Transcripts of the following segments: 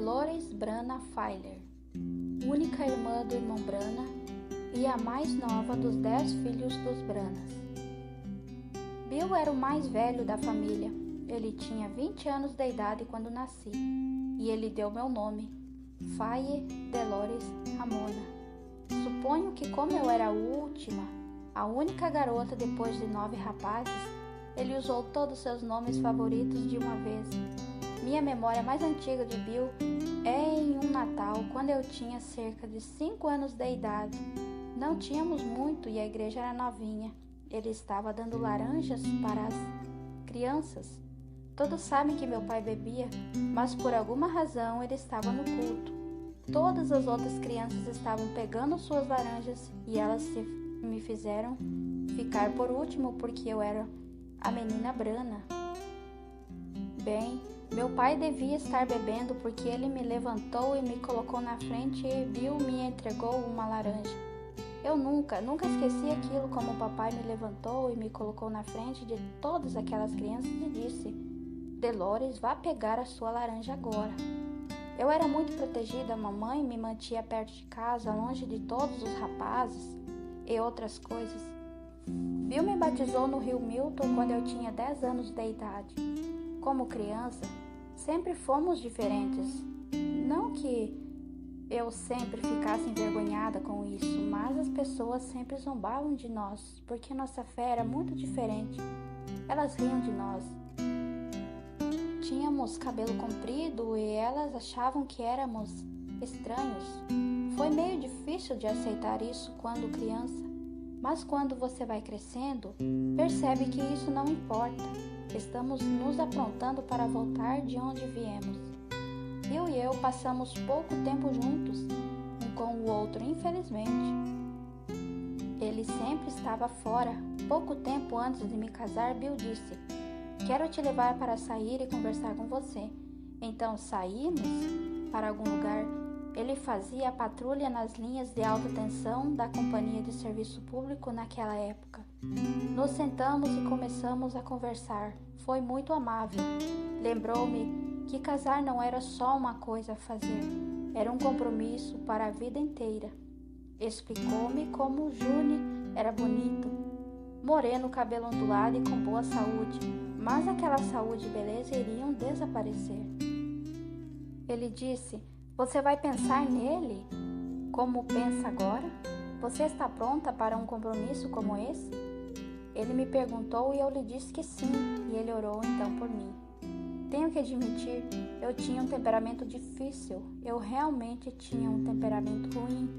Dolores Brana Feiler, única irmã do irmão Brana e a mais nova dos 10 filhos dos Branas. Bill era o mais velho da família. Ele tinha 20 anos de idade quando nasci, e ele deu meu nome, Faye Dolores Ramona. Suponho que como eu era a única garota depois de 9 rapazes, ele usou todos seus nomes favoritos de uma vez. Minha memória mais antiga de Bill é em um Natal, quando eu tinha cerca de 5 anos de idade. Não tínhamos muito e a igreja era novinha. Ele estava dando laranjas para as crianças. Todos sabem que meu pai bebia, mas por alguma razão ele estava no culto. Todas as outras crianças estavam pegando suas laranjas e elas me fizeram ficar por último porque eu era a menina Brana. Bem, meu pai devia estar bebendo porque ele me levantou e me colocou na frente e Bill me entregou uma laranja. Eu nunca esqueci aquilo, como o papai me levantou e me colocou na frente de todas aquelas crianças e disse: Dolores, vá pegar a sua laranja agora. Eu era muito protegida, a mamãe me mantinha perto de casa, longe de todos os rapazes e outras coisas. Bill me batizou no rio Milton quando eu tinha 10 anos de idade. Como criança, sempre fomos diferentes. Não que eu sempre ficasse envergonhada com isso, mas as pessoas sempre zombavam de nós, porque nossa fé era muito diferente. Elas riam de nós. Tínhamos cabelo comprido e elas achavam que éramos estranhos. Foi meio difícil de aceitar isso quando criança, mas quando você vai crescendo, percebe que isso não importa. Estamos nos aprontando para voltar de onde viemos. Bill e eu passamos pouco tempo juntos, um com o outro, infelizmente. Ele sempre estava fora. Pouco tempo antes de me casar, Bill disse: Quero te levar para sair e conversar com você. Então saímos para algum lugar. Ele fazia patrulha nas linhas de alta tensão da Companhia de Serviço Público naquela época. Nos sentamos e começamos a conversar. Foi muito amável. Lembrou-me que casar não era só uma coisa a fazer, era um compromisso para a vida inteira. Explicou-me como June era bonito, moreno, cabelo ondulado e com boa saúde, mas aquela saúde e beleza iriam desaparecer. Ele disse: Você vai pensar nele como pensa agora? Você está pronta para um compromisso como esse? Ele me perguntou e eu lhe disse que sim, e ele orou então por mim. Tenho que admitir, eu tinha um temperamento difícil. Eu realmente tinha um temperamento ruim.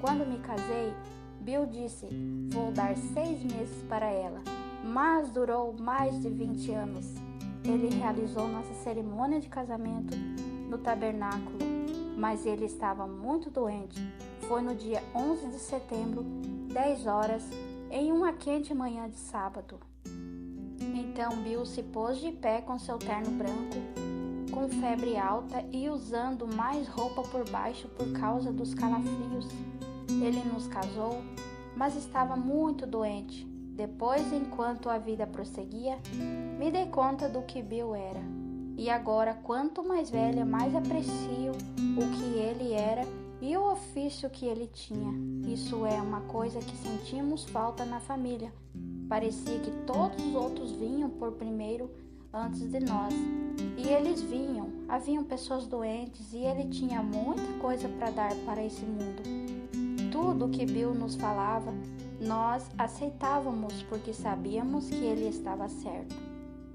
Quando me casei, Bill disse: Vou dar 6 meses para ela, mas durou mais de 20 anos. Ele realizou nossa cerimônia de casamento no tabernáculo, mas ele estava muito doente. Foi no dia 11 de setembro, 10 horas, em uma quente manhã de sábado. Então Bill se pôs de pé com seu terno branco, com febre alta e usando mais roupa por baixo por causa dos calafrios. Ele nos casou, mas estava muito doente. Depois, enquanto a vida prosseguia, me dei conta do que Bill era. E agora, quanto mais velha, mais aprecio o que ele era e o ofício que ele tinha. Isso é uma coisa que sentimos falta na família. Parecia que todos os outros vinham por primeiro antes de nós. E eles vinham, haviam pessoas doentes e ele tinha muita coisa para dar para esse mundo. Tudo o que Bill nos falava, nós aceitávamos porque sabíamos que ele estava certo.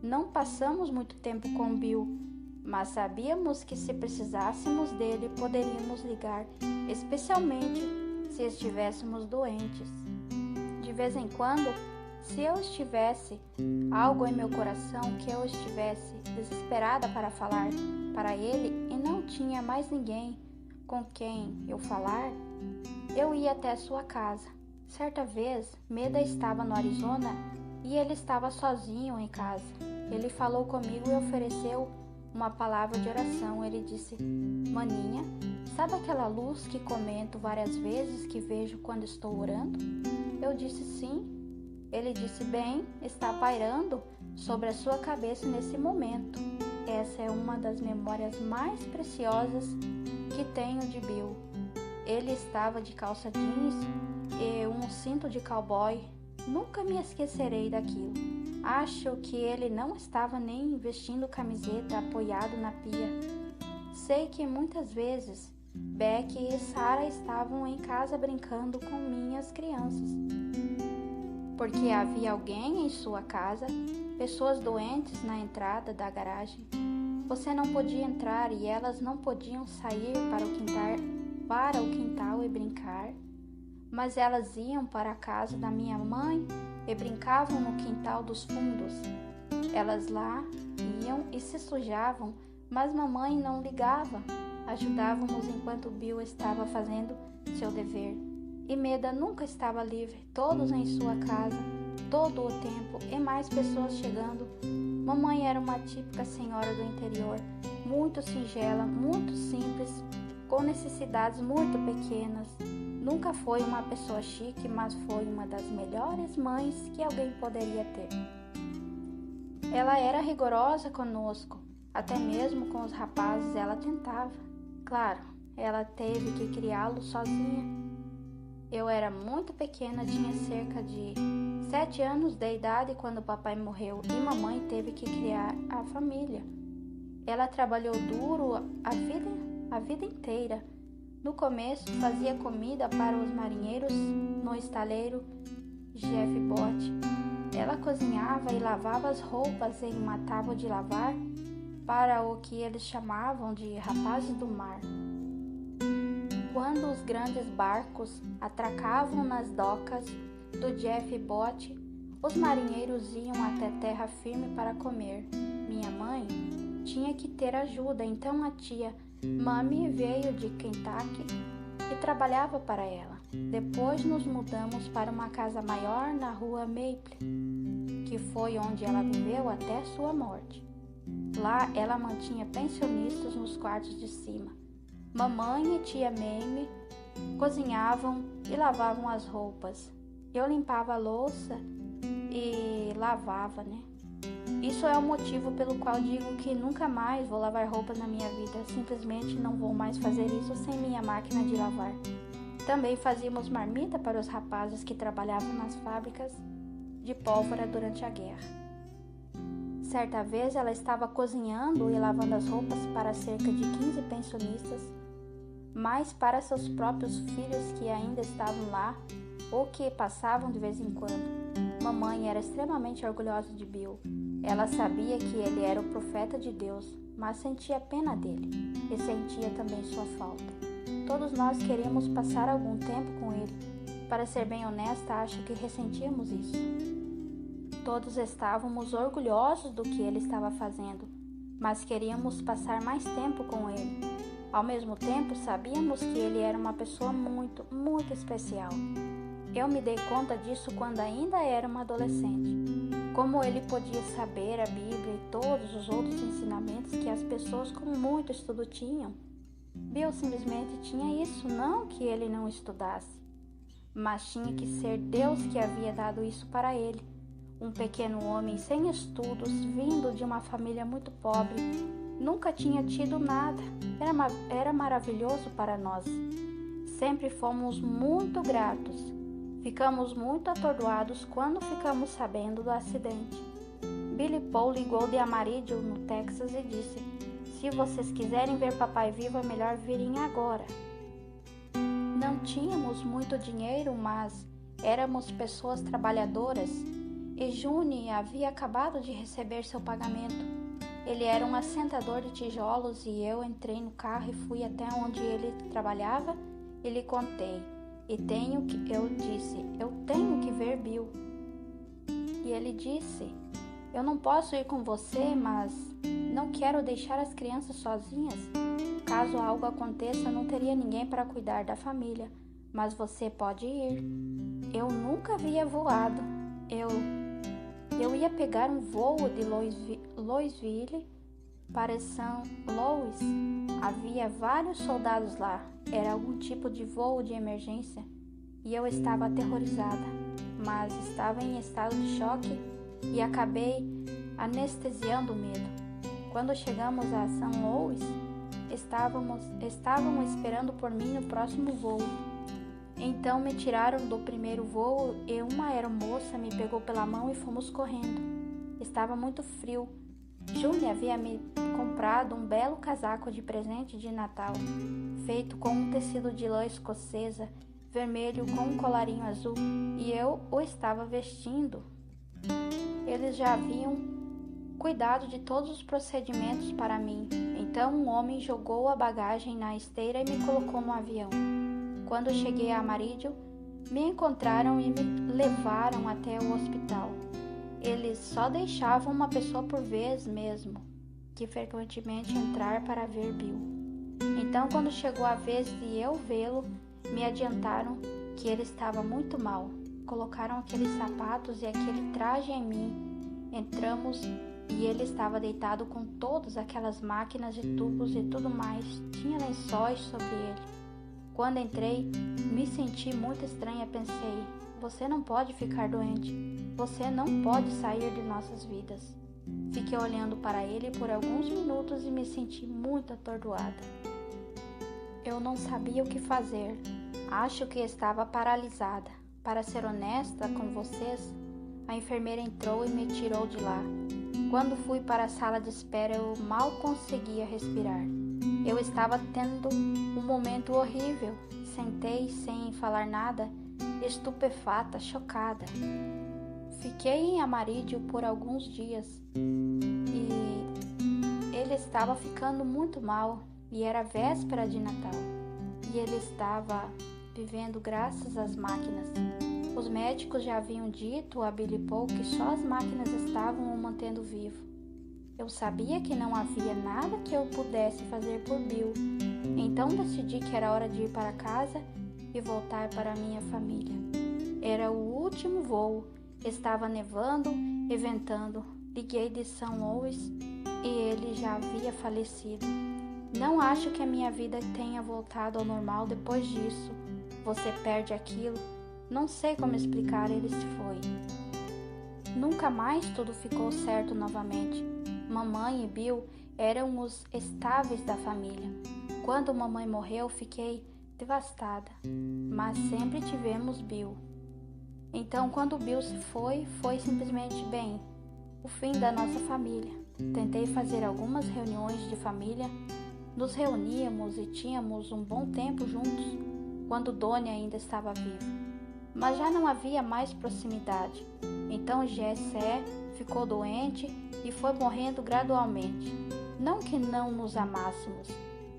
Não passamos muito tempo com Bill, mas sabíamos que se precisássemos dele, poderíamos ligar, especialmente se estivéssemos doentes. De vez em quando, se eu estivesse algo em meu coração, que eu estivesse desesperada para falar para ele e não tinha mais ninguém com quem eu falar, eu ia até sua casa. Certa vez, Meda estava no Arizona e ele estava sozinho em casa. Ele falou comigo e ofereceu uma palavra de oração. Ele disse: Maninha, sabe aquela luz que comento várias vezes que vejo quando estou orando? Eu disse sim. Ele disse: Bem, está pairando sobre a sua cabeça nesse momento. essa é uma das memórias mais preciosas que tenho de Bill. Ele estava de calça jeans e um cinto de cowboy. Nunca me esquecerei daquilo. Acho que ele não estava nem vestindo camiseta apoiado na pia. Sei que muitas vezes Beck e Sarah estavam em casa brincando com minhas crianças. Porque havia alguém em sua casa, pessoas doentes na entrada da garagem. Você não podia entrar e elas não podiam sair para o quintal e brincar, mas elas iam para a casa da minha mãe e brincavam no quintal dos fundos. Elas lá iam e se sujavam, mas mamãe não ligava. Ajudávamos enquanto Bill estava fazendo seu dever. E Meda nunca estava livre, todos em sua casa, todo o tempo, e mais pessoas chegando. Mamãe era uma típica senhora do interior, muito singela, muito simples, com necessidades muito pequenas. Nunca foi uma pessoa chique, mas foi uma das melhores mães que alguém poderia ter. Ela era rigorosa conosco, até mesmo com os rapazes ela tentava. Claro, ela teve que criá-los sozinha. Eu era muito pequena, tinha cerca de 7 anos de idade quando papai morreu e mamãe teve que criar a família. Ela trabalhou duro a vida inteira. No começo, fazia comida para os marinheiros no estaleiro Jeff Bott. Ela cozinhava e lavava as roupas em uma tábua de lavar para o que eles chamavam de rapazes do mar. Quando os grandes barcos atracavam nas docas do Jeff Bott, os marinheiros iam até terra firme para comer. Minha mãe tinha que ter ajuda, então a tia Mami veio de Kentucky e trabalhava para ela. Depois nos mudamos para uma casa maior na rua Maple, que foi onde ela viveu até sua morte. Lá ela mantinha pensionistas nos quartos de cima. Mamãe e tia Mamie cozinhavam e lavavam as roupas. Eu limpava a louça e lavava, Isso é o motivo pelo qual digo que nunca mais vou lavar roupas na minha vida. Simplesmente não vou mais fazer isso sem minha máquina de lavar. Também fazíamos marmita para os rapazes que trabalhavam nas fábricas de pólvora durante a guerra. Certa vez ela estava cozinhando e lavando as roupas para cerca de 15 pensionistas, mas para seus próprios filhos que ainda estavam lá ou que passavam de vez em quando. Mamãe era extremamente orgulhosa de Bill. Ela sabia que ele era o profeta de Deus, mas sentia pena dele e sentia também sua falta. Todos nós queríamos passar algum tempo com ele. Para ser bem honesta, acho que ressentíamos isso. Todos estávamos orgulhosos do que ele estava fazendo, mas queríamos passar mais tempo com ele. Ao mesmo tempo, sabíamos que ele era uma pessoa muito, muito especial. Eu me dei conta disso quando ainda era uma adolescente. Como ele podia saber a Bíblia e todos os outros ensinamentos que as pessoas com muito estudo tinham. Bill simplesmente tinha isso, não que ele não estudasse, mas tinha que ser Deus que havia dado isso para ele. Um pequeno homem sem estudos, vindo de uma família muito pobre, nunca tinha tido nada. Era maravilhoso para nós. Sempre fomos muito gratos. Ficamos muito atordoados quando ficamos sabendo do acidente. Billy Paul ligou de Amarillo, no Texas, e disse: "Se vocês quiserem ver papai vivo, é melhor virem agora." Não tínhamos muito dinheiro, mas éramos pessoas trabalhadoras, e June havia acabado de receber seu pagamento. Ele era um assentador de tijolos e eu entrei no carro e fui até onde ele trabalhava e lhe contei. Eu disse, eu tenho que ver Bill. E ele disse, eu não posso ir com você, mas não quero deixar as crianças sozinhas. Caso algo aconteça, não teria ninguém para cuidar da família, mas você pode ir. Eu nunca havia voado. Eu ia pegar um voo de Louisville para São Louis. Havia vários soldados lá. Era algum tipo de voo de emergência e eu estava aterrorizada, mas estava em estado de choque e acabei anestesiando o medo. Quando chegamos a São Louis, estavam esperando por mim no próximo voo. Então me tiraram do primeiro voo e uma aeromoça me pegou pela mão e fomos correndo. Estava muito frio. Júlia havia me comprado um belo casaco de presente de Natal, feito com um tecido de lã escocesa, vermelho com um colarinho azul, e eu o estava vestindo. Eles já haviam cuidado de todos os procedimentos para mim. Então um homem jogou a bagagem na esteira e me colocou no avião. Quando cheguei a Amarillo, me encontraram e me levaram até o hospital. Eles só deixavam uma pessoa por vez mesmo, que frequentemente entrar para ver Bill. Então, quando chegou a vez de eu vê-lo, me adiantaram que ele estava muito mal. Colocaram aqueles sapatos e aquele traje em mim. Entramos e ele estava deitado com todas aquelas máquinas e tubos e tudo mais. Tinha lençóis sobre ele. Quando entrei, me senti muito estranha. Pensei, você não pode ficar doente. Você não pode sair de nossas vidas. Fiquei olhando para ele por alguns minutos e me senti muito atordoada. Eu não sabia o que fazer. Acho que estava paralisada. Para ser honesta com vocês, a enfermeira entrou e me tirou de lá. Quando fui para a sala de espera, eu mal conseguia respirar. Eu estava tendo um momento horrível. Sentei sem falar nada, estupefata, chocada. Fiquei em Amarillo por alguns dias e ele estava ficando muito mal e era véspera de Natal. E ele estava vivendo graças às máquinas. Os médicos já haviam dito a Billy Paul que só as máquinas estavam o mantendo vivo. Eu sabia que não havia nada que eu pudesse fazer por Bill, então decidi que era hora de ir para casa e voltar para minha família. Era o último voo, estava nevando e ventando. Liguei de São Louis e ele já havia falecido. Não acho que a minha vida tenha voltado ao normal depois disso. Você perde aquilo. Não sei como explicar, ele se foi. Nunca mais tudo ficou certo novamente. Mamãe e Bill eram os estáveis da família. Quando mamãe morreu, fiquei devastada, mas sempre tivemos Bill. Então, quando Bill se foi, foi simplesmente bem, o fim da nossa família. Tentei fazer algumas reuniões de família, nos reuníamos e tínhamos um bom tempo juntos, quando Dona ainda estava viva. Mas já não havia mais proximidade. Então Jessé ficou doente e foi morrendo gradualmente. Não que não nos amássemos,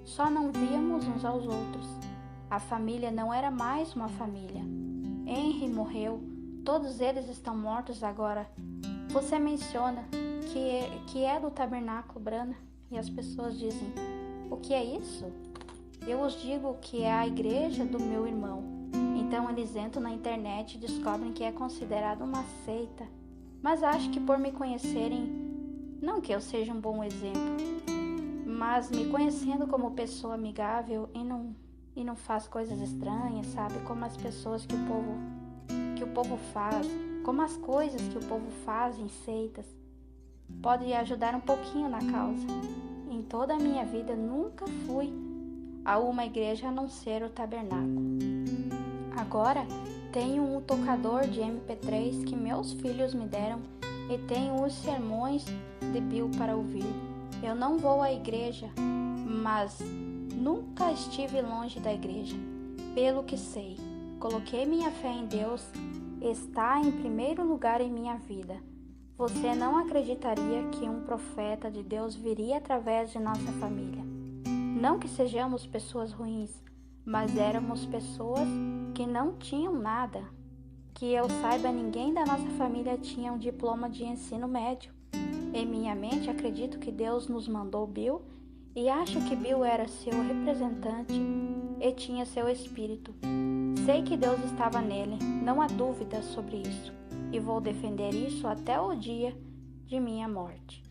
só não víamos uns aos outros. A família não era mais uma família. Henry morreu, todos eles estão mortos agora. Você menciona que é do Tabernáculo, Brana, e as pessoas dizem, o que é isso? Eu os digo que é a igreja do meu irmão. Então eles entram na internet e descobrem que é considerado uma seita. Mas acho que por me conhecerem, não que eu seja um bom exemplo, mas me conhecendo como pessoa amigável e não faz coisas estranhas, sabe? Como as pessoas que o povo faz, como as coisas que o povo faz em seitas, pode ajudar um pouquinho na causa. Em toda a minha vida nunca fui a uma igreja a não ser o tabernáculo. Agora tenho um tocador de MP3 que meus filhos me deram e tenho os sermões de Bill para ouvir. Eu não vou à igreja, mas nunca estive longe da igreja. Pelo que sei, coloquei minha fé em Deus, está em primeiro lugar em minha vida. Você não acreditaria que um profeta de Deus viria através de nossa família. Não que sejamos pessoas ruins, mas éramos pessoas que não tinham nada. Que eu saiba, ninguém da nossa família tinha um diploma de ensino médio. Em minha mente, acredito que Deus nos mandou Bill e acho que Bill era seu representante e tinha seu espírito. Sei que Deus estava nele, não há dúvida sobre isso, e vou defender isso até o dia de minha morte.